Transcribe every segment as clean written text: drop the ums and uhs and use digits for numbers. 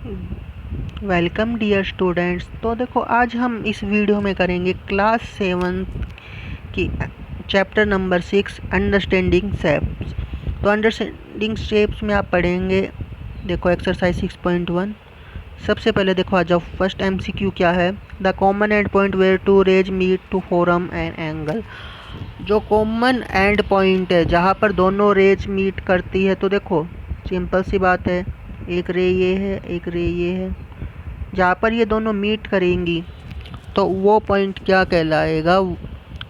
Welcome dear students. तो देखो, आज हम इस वीडियो में करेंगे क्लास 7 की चैप्टर नंबर 6 अंडरस्टैंडिंग शेप्स। तो अंडरस्टैंडिंग शेप्स में आप पढ़ेंगे, देखो एक्सरसाइज 6.1। सबसे पहले देखो आ जाओ, फर्स्ट एमसीक्यू क्या है। The common end point where two rays meet to form an angle. जो कॉमन एंड पॉइंट है जहाँ पर दोनों रेज मीट करती है, तो देखो सिंपल सी बात है, एक रे ये है, एक रे ये है, जहाँ पर ये दोनों मीट करेंगी तो वो पॉइंट क्या कहलाएगा?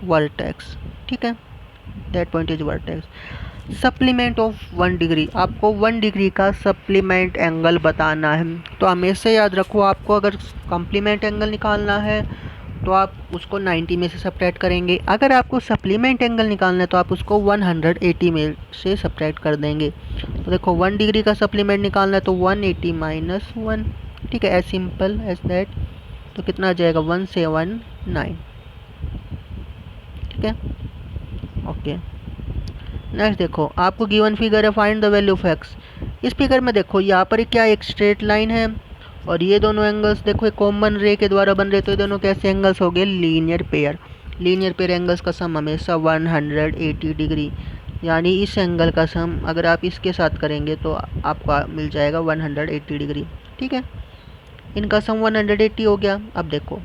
वर्टेक्स। ठीक है, that point is vertex. Supplement of 1 degree, आपको 1 डिग्री का सप्लीमेंट एंगल बताना है। तो हमेशा याद रखो, आपको अगर कम्प्लीमेंट एंगल निकालना है तो आप उसको 90 में से सब्ट्रैक्ट करेंगे। अगर आपको सप्लीमेंट एंगल निकालना है तो आप उसको 180 में से सब्ट्रैक्ट कर देंगे। तो देखो 1 डिग्री का सप्लीमेंट निकालना है तो 180 माइनस 1। ठीक है, एज सिंपल एज दैट। तो कितना आ जाएगा? 179। ठीक है, ओके। नेक्स्ट देखो, आपको गिवन फिगर है, find the value of x. इस फिगर में देखो यहाँ पर क्या एक स्ट्रेट लाइन है और ये दोनों एंगल्स देखो एक कॉमन रे के द्वारा बन रहे, तो ये दोनों कैसे एंगल्स हो गए? Linear pair. Linear pair angles का सम हमेशा 180 डिग्री, यानी इस एंगल का सम अगर आप इसके साथ करेंगे तो आपको मिल जाएगा 180 डिग्री। ठीक है, इनका सम 180 हो गया। अब देखो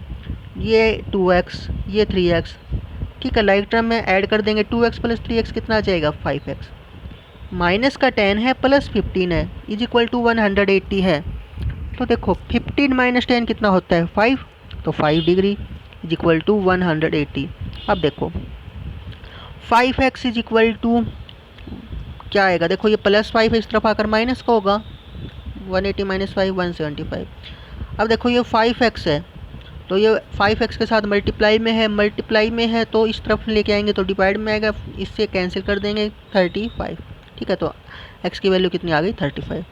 ये 2x, ये 3x। ठीक है, लाइक टर्म में ऐड कर देंगे, 2x प्लस 3x कितना आ जाएगा? 5x। माइनस का 10 है प्लस 15 है इज इक्वल टू 180 है। तो देखो 15 माइनस 10 कितना होता है? 5। तो 5 डिग्री इज इक्वल टू 180। अब देखो 5x इज इक्वल टू क्या आएगा? देखो ये प्लस 5 इस तरफ आकर माइनस का होगा, 180 माइनस 5 175। अब देखो ये 5x है तो ये 5x के साथ मल्टीप्लाई में है तो इस तरफ लेके आएंगे तो डिवाइड में आएगा, इससे कैंसिल कर देंगे 35। ठीक है, तो x की वैल्यू कितनी आ गई? 35।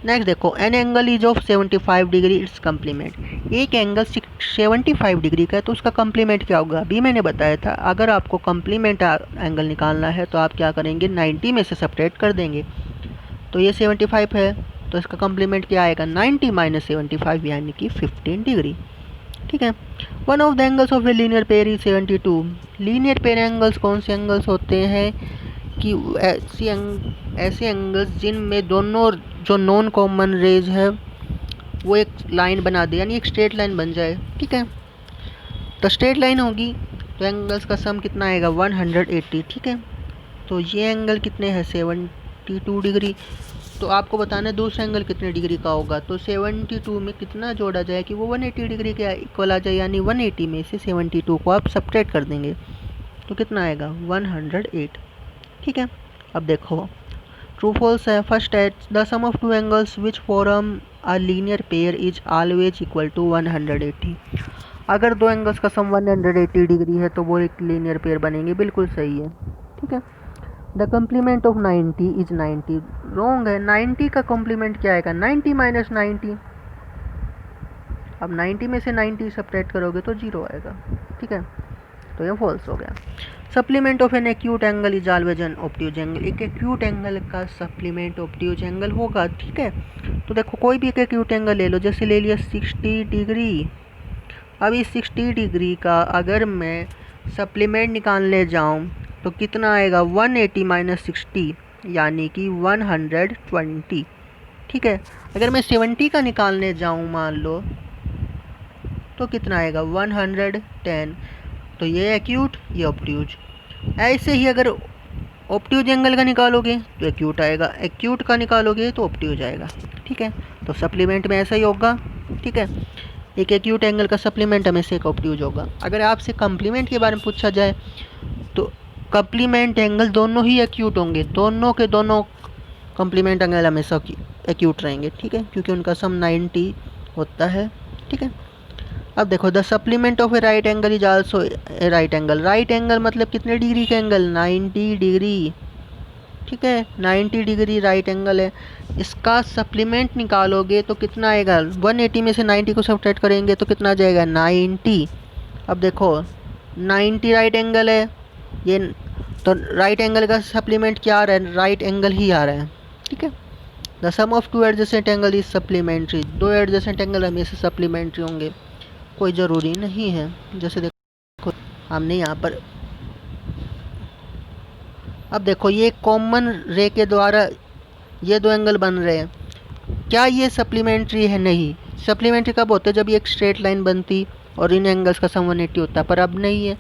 नेक्स्ट देखो, N angle is of 75 degree it's complement. एक एंगल 75 डिग्री का है तो उसका कम्प्लीमेंट क्या होगा? अभी मैंने बताया था, अगर आपको कम्प्लीमेंट एंगल निकालना है तो आप क्या करेंगे? 90 में से सब्ट्रैक्ट कर देंगे। तो ये 75 है तो इसका कम्प्लीमेंट क्या आएगा? 90 माइनस 75 यानी कि 15 डिग्री। ठीक है, one of the angles of A linear pair is 72। Linear pair angles कौन से एंगल्स होते हैं? कि ऐसे एंगल्स जिनमें दोनों जो नॉन कॉमन रेज है वो एक लाइन बना दे, यानी एक स्ट्रेट लाइन बन जाए। ठीक है, तो स्ट्रेट लाइन होगी तो एंगल्स का सम कितना आएगा? 180। ठीक है, तो ये एंगल कितने हैं? 72 डिग्री। तो आपको बताना है दूसरा एंगल कितने डिग्री का होगा, तो 72 में कितना जोड़ा जाए कि वो 180 डिग्री के इक्वल आ जाए, यानी 180 में से 72 को आप सब्ट्रैक्ट कर देंगे तो कितना आएगा? 108। ठीक है, अब देखो ट्रू फॉल्स है। फर्स्ट है, the sum of two angles which form a linear pair is always equal to 180। अगर दो एंगल्स का सम 180 डिग्री है तो वो एक लीनियर पेयर बनेंगे, बिल्कुल सही है। ठीक है, the complement of 90 is 90। Wrong है, 90 का कॉम्प्लीमेंट क्या आएगा? 90 माइनस 90। अब 90 में से 90 सब्ट्रैक्ट करोगे तो 0 आएगा। ठीक है, तो ये फॉल्स हो गया। Supplement of an acute angle is always an obtuse angle. एक एक्यूट एंगल का सप्लीमेंट ऑब्ट्यूज एंगल होगा। ठीक है, तो देखो कोई भी एक एक्यूट एंगल ले लो, जैसे ले लिया 60 डिग्री। अब इस 60 डिग्री का अगर मैं सप्लीमेंट निकालने जाऊँ तो कितना आएगा? 180 माइनस 60 यानी कि 120। ठीक है, अगर मैं 70 का निकालने जाऊँ मान लो तो कितना आएगा? 110। तो ये एक्यूट, ये ऑब्ट्यूज। ऐसे ही अगर ऑब्ट्यूज एंगल का निकालोगे तो एक्यूट आएगा, एक्यूट का निकालोगे तो ऑब्ट्यूज आएगा। ठीक है, तो सप्लीमेंट में ऐसा ही होगा। ठीक है, एक एक्यूट एंगल का सप्लीमेंट हमेशा एक ऑब्ट्यूज होगा। अगर आपसे कम्प्लीमेंट के बारे में पूछा जाए तो कम्प्लीमेंट एंगल दोनों ही एक्यूट होंगे, दोनों के दोनों कम्प्लीमेंट एंगल हमेशा एक्यूट रहेंगे। ठीक है, क्योंकि उनका सम 90 होता है। ठीक है, अब देखो the supplement of A right angle is also a right angle. Right angle मतलब कितने डिग्री का एंगल? 90 डिग्री। ठीक है, 90 डिग्री राइट एंगल है। इसका सप्लीमेंट निकालोगे तो कितना आएगा? 180 में से 90 को सब्ट्रैक्ट करेंगे तो कितना आ जाएगा? 90। अब देखो 90 राइट एंगल है ये, तो राइट एंगल का सप्लीमेंट क्या आ रहा है? राइट एंगल ही आ रहा है। ठीक है, the sum of two adjacent angle is supplementary, दो एडजेसेंट एंगल हमेशा सप्लीमेंट्री होंगे, कोई ज़रूरी नहीं है। जैसे देखो हमने यहाँ पर अब देखो ये कॉमन रे के द्वारा ये दो एंगल बन रहे हैं, क्या ये सप्लीमेंट्री है? नहीं। सप्लीमेंट्री कब होते हैं? जब ये एक स्ट्रेट लाइन बनती और इन एंगल्स का सम 180 होता है, पर अब नहीं है।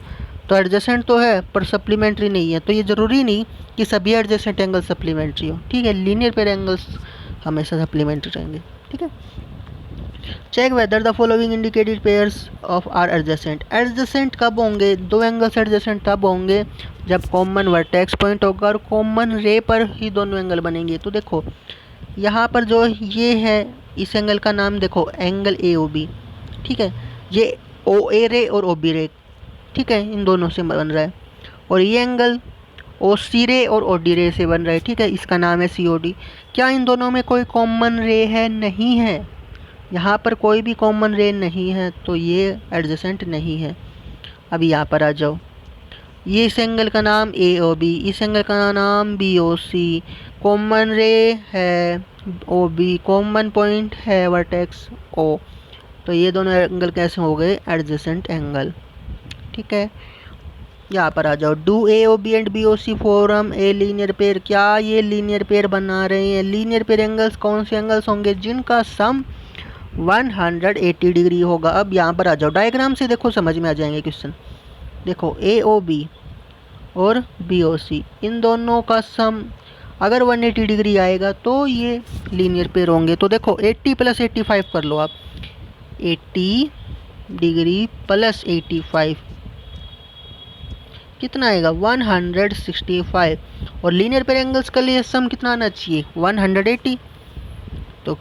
तो एडजेसेंट तो है पर सप्लीमेंट्री नहीं है, तो ये ज़रूरी नहीं कि सभी एडजेसेंट एंगल सप्लीमेंट्री हो। ठीक है, लीनियर पेयर एंगल्स हमेशा सप्लीमेंट्री रहेंगे। ठीक है, check whether the following indicated pairs of are adjacent. Adjacent कब होंगे? दो एंगल्स एडजेसेंट तब होंगे जब कॉमन वर्टेक्स पॉइंट होगा और कॉमन रे पर ही दोनों एंगल बनेंगे। तो देखो यहाँ पर जो ये है इस एंगल का नाम देखो एंगल ए ओ बी। ठीक है, ये ओ ए रे और ओ बी रे, ठीक है, इन दोनों से बन रहा है। और ये एंगल ओ सी रे और ओ डी रे से बन रहा है। ठीक है, इसका नाम है सी ओ डी। क्या इन दोनों में कोई कॉमन रे है? नहीं है, यहाँ पर कोई भी कॉमन रे नहीं है, तो ये एडजेसेंट नहीं है। अब यहाँ पर आ जाओ, ये इस एंगल का नाम ए ओ बी, इस एंगल का नाम बी ओ सी, कॉमन रे है ओ बी, कॉमन पॉइंट है वर्टेक्स ओ, तो ये दोनों एंगल कैसे हो गए? Adjacent angle. ठीक है, यहाँ पर आ जाओ, do A O B and B O C form a linear pair. क्या ये लीनियर पेयर बना रहे हैं? लीनियर पेयर एंगल्स कौन से एंगल्स होंगे? जिनका सम 180 डिग्री होगा। अब यहाँ पर आ जाओ, डायग्राम से देखो समझ में आ जाएंगे क्वेश्चन। देखो ए ओ बी और बी ओ सी, इन दोनों का सम अगर 180 डिग्री आएगा तो ये लीनियर पेयर होंगे। तो देखो 80 + 85 कर लो आप, 80 डिग्री + 85 कितना आएगा? 165। और लीनियर पेयर एंगल्स का लिए सम कितना आना चाहिए? 180। तो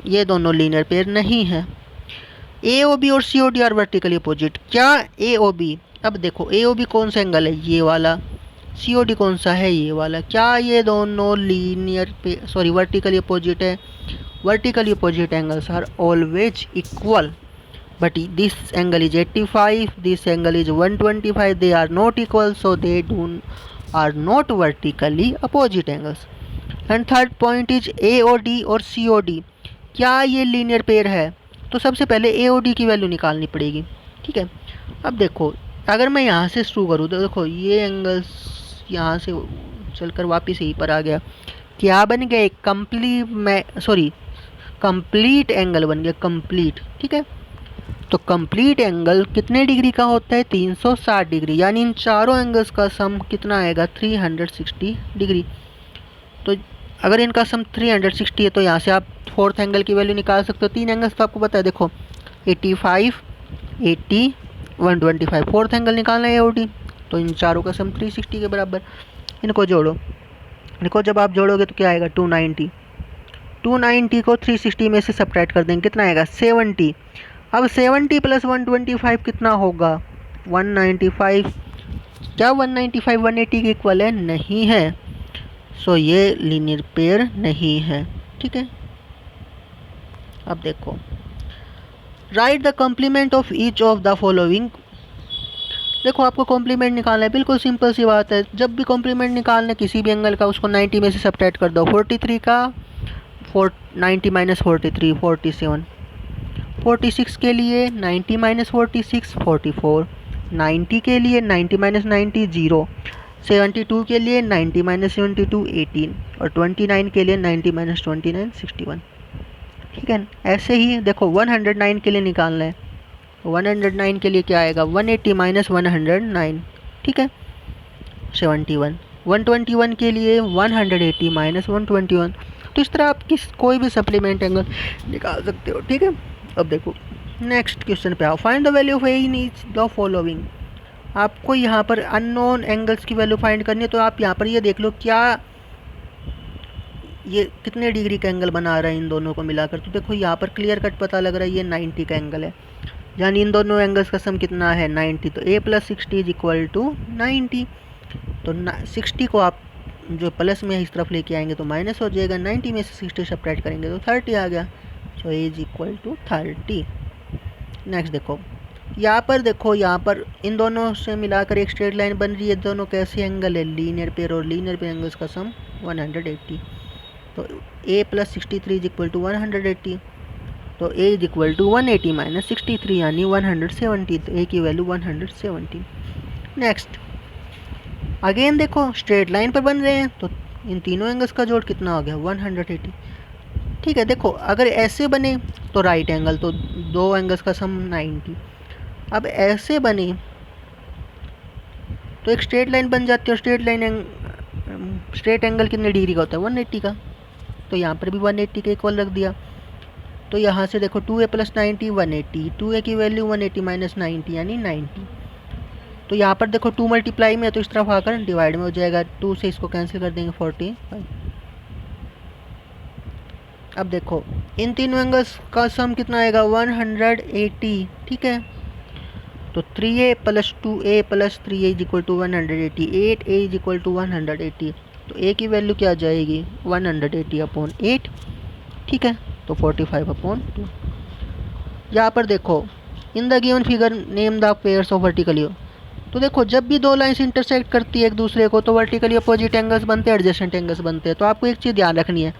ये दोनों लीनियर पेयर नहीं है। ए ओ बी और C O D R vertically opposite. क्या ए ओ बी, अब देखो ए ओ बी कौन सा एंगल है? ये वाला। सी ओ डी कौन सा है? ये वाला। क्या ये दोनों लीनियर पे वर्टिकली अपोजिट है? Vertically opposite angles are always equal, but this angle is 85, this angle is 125, they are not equal, so they are not vertically opposite angles. And third point is AOD और COD, क्या ये linear pair है? तो सबसे पहले AOD की value निकालनी पड़ेगी। ठीक है, अब देखो अगर मैं यहाँ से शुरू करूँ तो देखो ये एंगल्स यहाँ से चलकर वापस यहीं पर आ गया, क्या बन गया? कंप्लीट एंगल बन गया, कंप्लीट। ठीक है, तो कंप्लीट एंगल कितने डिग्री का होता है? 360 डिग्री, यानी इन चारों एंगल्स का सम कितना आएगा? 360 डिग्री। तो अगर इनका सम 360 है तो यहाँ से आप फोर्थ एंगल की वैल्यू निकाल सकते हो। तीन एंगल्स तो आपको पता है, देखो 85, 80, 125, फोर्थ एंगल निकालना है AOD, तो इन चारों का सम 360 के बराबर। इनको जोड़ो, देखो जब आप जोड़ोगे तो क्या आएगा? 290। 290 को 360 में से सब्ट्रैक्ट कर देंगे, कितना आएगा? 70। अब 70 + 125 कितना होगा? 195। क्या 195 180 के इक्वल है? नहीं है, सो ये लीनियर पेयर नहीं है। ठीक है, अब देखो, write the complement of each of the following. देखो आपको कॉम्प्लीमेंट निकालना है, बिल्कुल सिंपल सी बात है। जब भी कॉम्प्लीमेंट निकालना है किसी भी एंगल का, उसको 90 में से सब्ट्रैक्ट कर दो। 43 का 90 - 43 47, 46 के लिए 90 - 46 44, 90 के लिए 90 - 90 0, 72 के लिए 90 - 72 18, और 29 के लिए 90 - 29 61। ठीक है, ऐसे ही देखो 109 के लिए निकालना है, 109 के लिए क्या आएगा? 180 - 109, ठीक है, 71। 121 के लिए 180 - 121। तो इस तरह आप कोई भी सप्लीमेंट एंगल निकाल सकते हो। ठीक है, अब देखो नेक्स्ट क्वेश्चन पे आओ। Find the value of A in each the following. आपको यहाँ पर अननोन एंगल्स की वैल्यू फाइंड करनी है, तो आप यहाँ पर ये देख लो क्या ये कितने डिग्री का एंगल बना रहा है इन दोनों को मिलाकर। तो देखो यहाँ पर क्लियर कट पता लग रहा है ये 90 का एंगल है, यानी इन दोनों एंगल्स का सम कितना है? 90। तो a + 60 = 90। तो 60 को आप जो प्लस में इस तरफ लेके आएंगे तो माइनस हो जाएगा, 90 में से 60 सब्ट्रैक्ट करेंगे तो 30 आ गया। सो a = 30। नेक्स्ट देखो यहाँ पर, देखो यहाँ पर इन दोनों से मिलाकर एक स्ट्रेट लाइन बन रही है। दोनों कैसे एंगल है? लीनियर पेयर, और लीनियर पेयर एंगल्स का सम 180। तो a plus 63 is equal to 180, तो a is equal to 180 minus 63 यानी 170, तो a की वैल्यू 170। नेक्स्ट अगेन देखो स्ट्रेट लाइन पर बन रहे हैं, तो इन तीनों एंगल्स का जोड़ कितना हो गया 180। ठीक है, देखो अगर ऐसे बने तो राइट एंगल, तो दो एंगल्स का सम 90। अब ऐसे बने तो एक स्ट्रेट लाइन बन जाती है, और स्ट्रेट एंगल कितने डिग्री का होता है 180 का, तो यहाँ पर भी 180 के इक्वल रख दिया। तो यहाँ से देखो 2a प्लस 90 180, 2a की वैल्यू 180 माइनस 90 यानी 90। तो यहाँ पर देखो 2 मल्टीप्लाई में है तो इस तरफ आकर डिवाइड में हो जाएगा, 2 से इसको कैंसिल कर देंगे 45। अब देखो इन तीनों एंगल्स का सम कितना आएगा 180। ठीक है, तो 3a plus 2a plus 3a is equal to 180, 8a is equal to 180, तो a की वैल्यू क्या आ जाएगी 180 अपॉन 8। ठीक है, तो 45 अपॉन 2। यहाँ पर देखो in the given figure name the pairs of vertically, तो देखो जब भी दो लाइंस इंटरसेक्ट करती है एक दूसरे को तो वर्टिकली अपोजिट एंगल्स बनते हैं, एडजेसेंट एंगल्स बनते हैं। तो आपको एक चीज़ ध्यान रखनी है,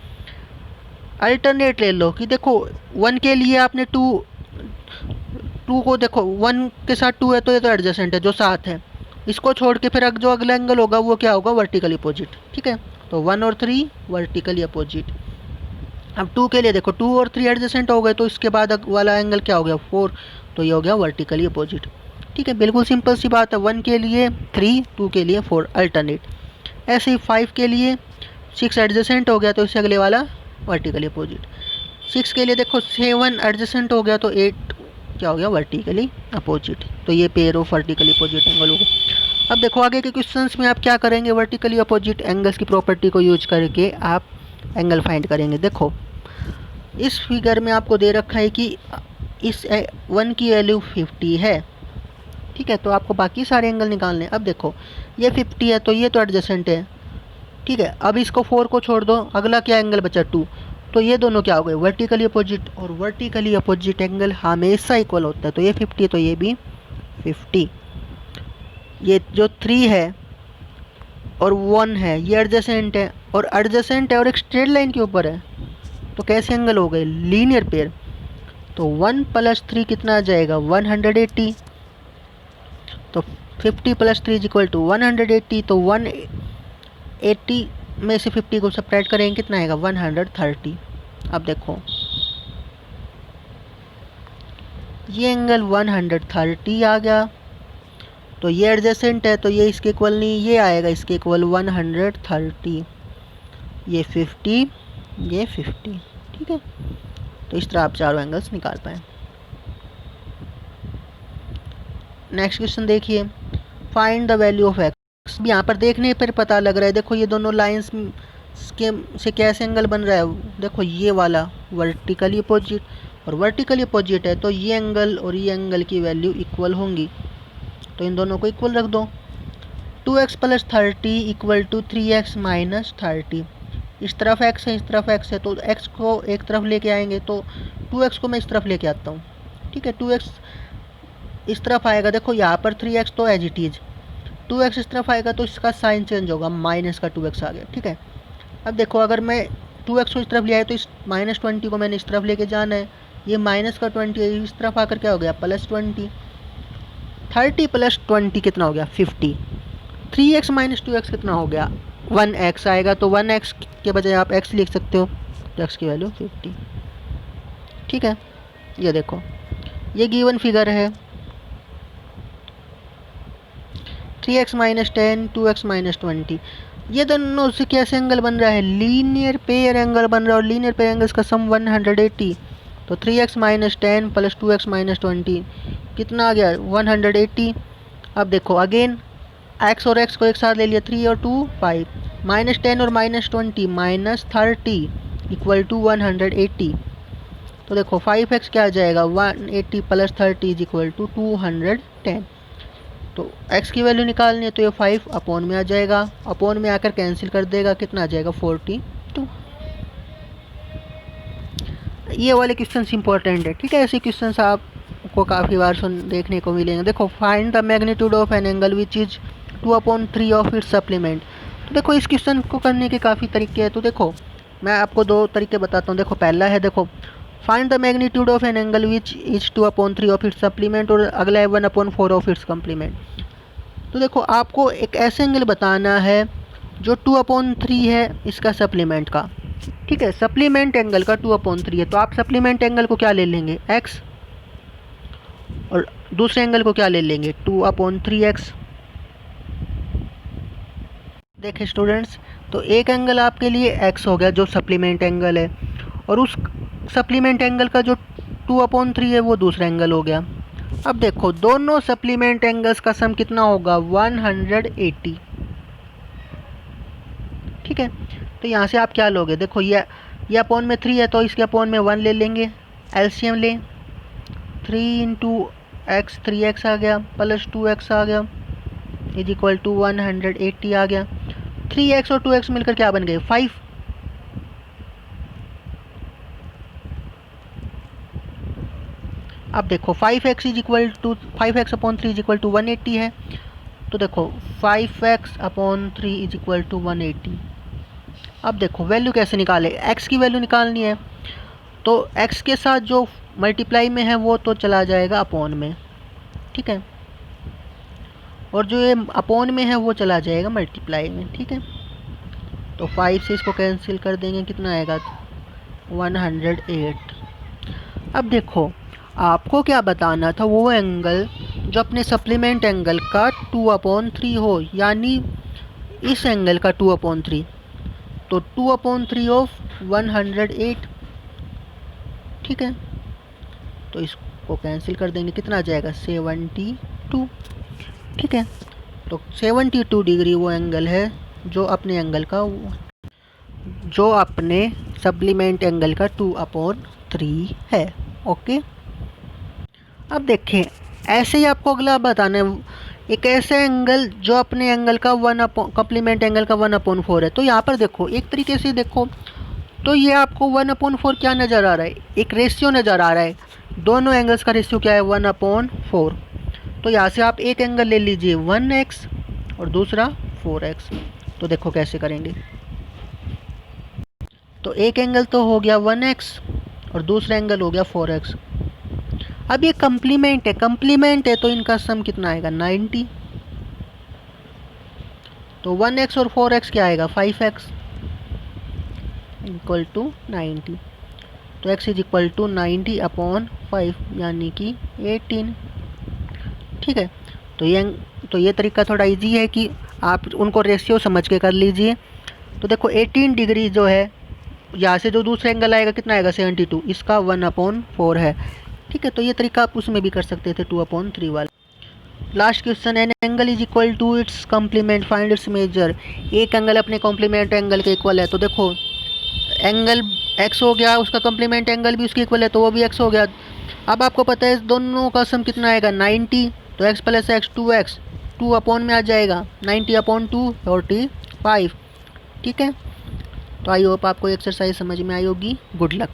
अल्टरनेट ले लो कि देखो 1 के लिए आपने 2 को देखो 1 के साथ 2 है तो ये तो एडजेसेंट है जो साथ है, इसको छोड़ के फिर जो अगला एंगल होगा वो क्या होगा वर्टिकली अपोजिट। ठीक है, तो 1 और 3 वर्टिकली अपोजिट। अब 2 के लिए देखो 2 और 3 एडजेसेंट हो गए, तो इसके बाद वाला एंगल क्या हो गया 4, तो ये हो गया वर्टिकली अपोजिट। ठीक है, बिल्कुल सिंपल सी बात है, 1 के लिए 3, 2 के लिए 4 अल्टरनेट। ऐसे ही 5 के लिए 6 एडजेसेंट हो गया तो इससे अगले वाला वर्टिकली अपोजिट। 6 के लिए देखो 7 एडजेसेंट हो गया तो 8 क्या हो गया वर्टिकली अपोजिट। तो ये pair of vertically opposite angle हो गया। अब देखो आगे के क्वेश्चंस में आप क्या करेंगे, वर्टिकली अपोजिट एंगल्स की प्रॉपर्टी को यूज करके आप एंगल फाइंड करेंगे। देखो इस फिगर में आपको दे रखा है कि इस 1 की वैल्यू 50 है। ठीक है, तो आपको बाकी सारे एंगल निकालने। अब देखो ये 50 है तो ये तो एडजेसेंट है। ठीक है, अब इसको 4 को छोड़ दो, अगला क्या एंगल बचा 2, तो ये दोनों क्या हो गए वर्टिकली अपोजिट, और वर्टिकली अपोजिट एंगल हमेशा इक्वल होता है। तो ये 50 तो ये भी 50। ये जो 3 है और 1 है ये एडजेसेंट है, और एडजेसेंट है और एक स्ट्रेट लाइन के ऊपर है, तो कैसे एंगल हो गए लीनियर पेयर। तो 1 प्लस 3 कितना आ जाएगा 180, तो 50 प्लस 3 इज इक्वल टू 180, तो 180 में से 50 को सब्ट्रैक्ट करेंगे कितना आएगा 130। अब देखो ये एंगल 130 आ गया, तो ये एडजेसेंट है तो ये इसके इक्वल नहीं, ये आएगा इसके इक्वल 130, ये 50, ये 50। ठीक है, तो इस तरह आप चारों एंगल्स निकाल पाए। नेक्स्ट क्वेश्चन देखिए, find the value of x. यहाँ पर देखने पर पता लग रहा है, देखो ये दोनों लाइंस के से कैसे एंगल बन रहा है। देखो ये वाला वर्टिकली अपोजिट और वर्टिकली अपोजिट है, तो ये एंगल और ये एंगल की वैल्यू इक्वल होंगी, तो इन दोनों को इक्वल रख दो। 2x plus 30 equal to 3x minus 30। इस तरफ x है इस तरफ x है, तो x को एक तरफ लेके आएंगे, तो 2x को मैं इस तरफ लेके आता हूँ। ठीक है, 2x इस तरफ आएगा, देखो यहाँ पर 3x तो एज इट इज़, 2x इस तरफ आएगा तो इसका साइन चेंज होगा, माइनस का 2x आ गया। ठीक है, अब देखो अगर मैं 2x को इस तरफ ले आया तो इस -20 को मैंने इस तरफ लेके जाना है, ये माइनस का 20 इस तरफ आकर क्या हो गया प्लस 20, 30 प्लस 20 कितना हो गया 50, 3x माइनस 2x कितना हो गया 1x आएगा, तो 1x के बजाय आप x लिख सकते हो, तो x की वैल्यू 50। ठीक है, ये देखो ये गिवन फिगर है 3x माइनस 10 2x माइनस 20, ये दोनों से कैसे एंगल बन रहा है लीनियर पेयर एंगल बन रहा है, और लीनियर पेयर एंगल्स का सम 180। तो 3x minus 10 plus 2x minus 20 कितना आ गया 180। अब देखो अगेन x और x को एक साथ ले लिया, 3 और 2 5, माइनस 10 और माइनस 20 माइनस 30 इक्वल टू 180। तो देखो 5x क्या आ जाएगा 180 प्लस 30 इज इक्वल टू 210। तो x की वैल्यू निकालनी है तो ये 5 अपॉन में आ जाएगा, अपॉन में आकर कैंसिल कर देगा, कितना आ जाएगा 42। ये वाले क्वेश्चन इंपॉर्टेंट है। ठीक है, ऐसे क्वेश्चन आपको काफ़ी बार देखने को मिलेंगे। देखो find the magnitude of an angle which is 2/3 of its supplement. तो देखो इस क्वेश्चन को करने के काफ़ी तरीके हैं। तो देखो मैं आपको दो तरीके बताता हूँ। देखो पहला है, देखो find the magnitude of an angle which is 2/3 of its supplement, और अगला है 1/4 ऑफ इट्स कम्प्लीमेंट। तो देखो आपको एक ऐसे एंगल बताना है जो 2/3 है इसका सप्लीमेंट का। ठीक है, सप्लीमेंट एंगल का 2/3 है, तो आप सप्लीमेंट एंगल को क्या ले लेंगे, x, और दूसरे एंगल को क्या ले लेंगे, 2/3x। देखिए स्टूडेंट्स, तो एक एंगल आपके लिए x हो गया जो सप्लीमेंट एंगल है, और उस सप्लीमेंट एंगल का जो 2/3 है वो दूसरा एंगल हो गया। अब देखो दोनों सप्लीमेंट एंगल्स का सम कितना होगा, 180। ठीक है, तो यहाँ से आप क्या लोगे, देखो ये अपॉन में 3 है तो इसके अपॉन में 1 ले लेंगे, एलसीएम लें, 3 × x 3x आ गया प्लस 2x आ गया इज इक्वल टू 180 आ गया। 3x और 2x मिलकर क्या बन गए, 5। अब देखो 5x is equal to 5x/3 is equal to 180 है, तो देखो 5x/3 इज इक्वल टू 180। अब देखो वैल्यू कैसे निकाले, x की वैल्यू निकालनी है, तो x के साथ जो मल्टीप्लाई में है वो तो चला जाएगा अपॉन में, ठीक है, और जो ये अपॉन में है वो चला जाएगा मल्टीप्लाई में। ठीक है, तो 5 से इसको कैंसिल कर देंगे, कितना आएगा, 108। अब देखो आपको क्या बताना था, वो एंगल जो अपने सप्लीमेंट एंगल का 2/3 हो, यानी इस एंगल का 2/3, तो 2/3 ऑफ 108। ठीक है, तो इसको कैंसिल कर देंगे, कितना आ जाएगा, 72। ठीक है, तो 72 डिग्री वो एंगल है जो अपने एंगल का, जो अपने सप्लीमेंट एंगल का 2/3 है। ओके, अब देखें ऐसे ही आपको अगला बताना है, एक ऐसा एंगल जो अपने एंगल का कम्प्लीमेंट एंगल का 1/4 है। तो यहाँ पर देखो एक तरीके से देखो तो ये आपको 1/4 क्या नज़र आ रहा है, एक रेशियो नज़र आ रहा है, दोनों एंगल्स का रेशियो क्या है, 1/4। तो यहाँ से आप एक एंगल ले लीजिए 1x और दूसरा 4x। तो देखो कैसे करेंगे, तो एक एंगल तो हो गया 1x और दूसरा एंगल हो गया 4x। अब ये कम्प्लीमेंट है तो इनका सम कितना आएगा, 90। तो 1x और 4x क्या आएगा, 5x इक्वल टू 90। तो x इज इक्वल टू 90/5 यानी कि 18। ठीक है, तो ये तरीका थोड़ा इजी है कि आप उनको रेशियो समझ के कर लीजिए। तो देखो 18 डिग्री जो है, यहाँ से जो दूसरा एंगल आएगा कितना आएगा, 72, इसका 1/4 है। ठीक है, तो ये तरीका आप उसमें भी कर सकते थे 2/3 वाला। Last question, an angle is equal to its complement, find its measure. एक एंगल अपने कॉम्प्लीमेंट एंगल के इक्वल है, तो देखो एंगल x हो गया, उसका कॉम्प्लीमेंट एंगल भी उसके इक्वल है तो वो भी x हो गया। अब आपको पता है इस दोनों का सम कितना आएगा, 90। तो x + x 2x, 2 अपॉन में आ जाएगा, 90/2 45। ठीक है, तो आई होप आपको एक्सरसाइज समझ में आई होगी। Good luck.